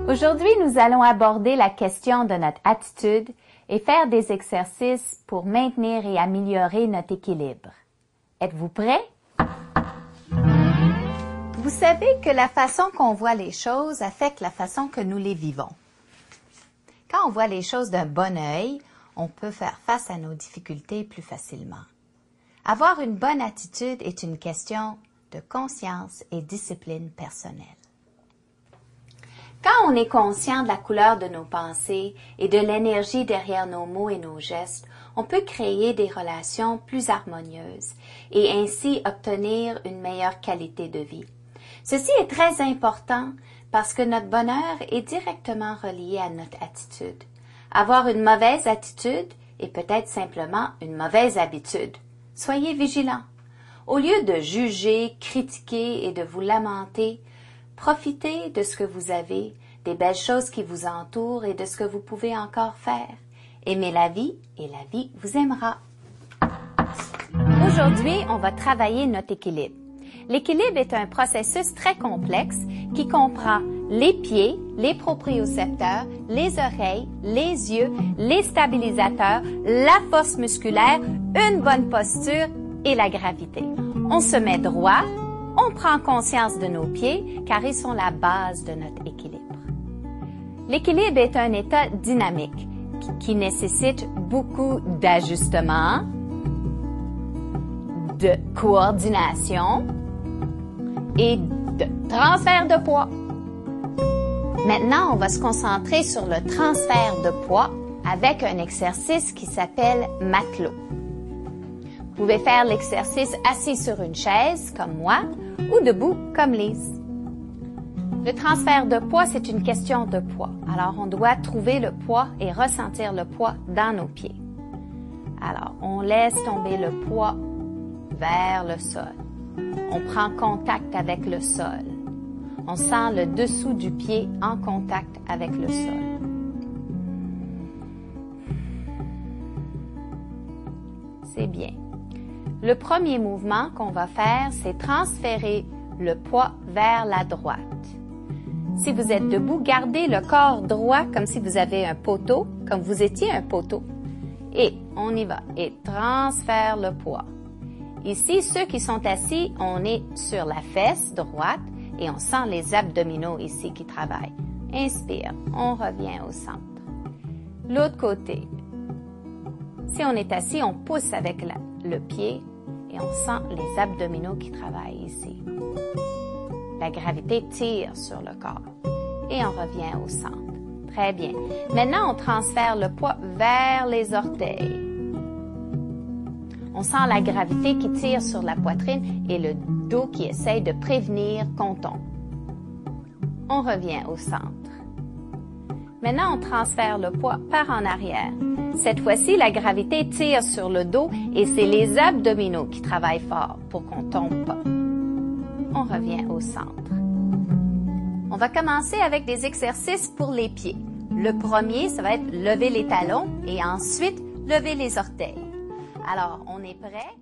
Aujourd'hui, nous allons aborder la question de notre attitude et faire des exercices pour maintenir et améliorer notre équilibre. Êtes-vous prêts? Vous savez que la façon qu'on voit les choses affecte la façon que nous les vivons. Quand on voit les choses d'un bon œil, on peut faire face à nos difficultés plus facilement. Avoir une bonne attitude est une question de conscience et discipline personnelle. Quand on est conscient de la couleur de nos pensées et de l'énergie derrière nos mots et nos gestes, on peut créer des relations plus harmonieuses et ainsi obtenir une meilleure qualité de vie. Ceci est très important parce que notre bonheur est directement relié à notre attitude. Avoir une mauvaise attitude est peut-être simplement une mauvaise habitude. Soyez vigilants. Au lieu de juger, critiquer et de vous lamenter, profitez de ce que vous avez, des belles choses qui vous entourent et de ce que vous pouvez encore faire. Aimez la vie et la vie vous aimera. Aujourd'hui, on va travailler notre équilibre. L'équilibre est un processus très complexe qui comprend les pieds, les propriocepteurs, les oreilles, les yeux, les stabilisateurs, la force musculaire, une bonne posture et la gravité. On se met droit, on prend conscience de nos pieds car ils sont la base de notre équilibre. L'équilibre est un état dynamique qui nécessite beaucoup d'ajustements, de coordination et de transfert de poids. Maintenant, on va se concentrer sur le transfert de poids avec un exercice qui s'appelle matelot. Vous pouvez faire l'exercice assis sur une chaise, comme moi, ou debout, comme Lise. Le transfert de poids, c'est une question de poids. Alors, on doit trouver le poids et ressentir le poids dans nos pieds. Alors, on laisse tomber le poids vers le sol. On prend contact avec le sol. On sent le dessous du pied en contact avec le sol. C'est bien. Le premier mouvement qu'on va faire, c'est transférer le poids vers la droite. Si vous êtes debout, gardez le corps droit comme si vous avez un poteau, comme vous étiez un poteau. Et on y va. Et transfère le poids. Ici, ceux qui sont assis, on est sur la fesse droite et on sent les abdominaux ici qui travaillent. Inspire, on revient au centre. L'autre côté. Si on est assis, on pousse avec le pied et on sent les abdominaux qui travaillent ici. La gravité tire sur le corps et on revient au centre. Très bien. Maintenant, on transfère le poids vers les orteils. On sent la gravité qui tire sur la poitrine et le dos qui essaye de prévenir qu'on tombe. On revient au centre. Maintenant, on transfère le poids par en arrière. Cette fois-ci, la gravité tire sur le dos et c'est les abdominaux qui travaillent fort pour qu'on ne tombe pas. On revient au centre. On va commencer avec des exercices pour les pieds. Le premier, ça va être lever les talons et ensuite lever les orteils. Alors, on est prêt?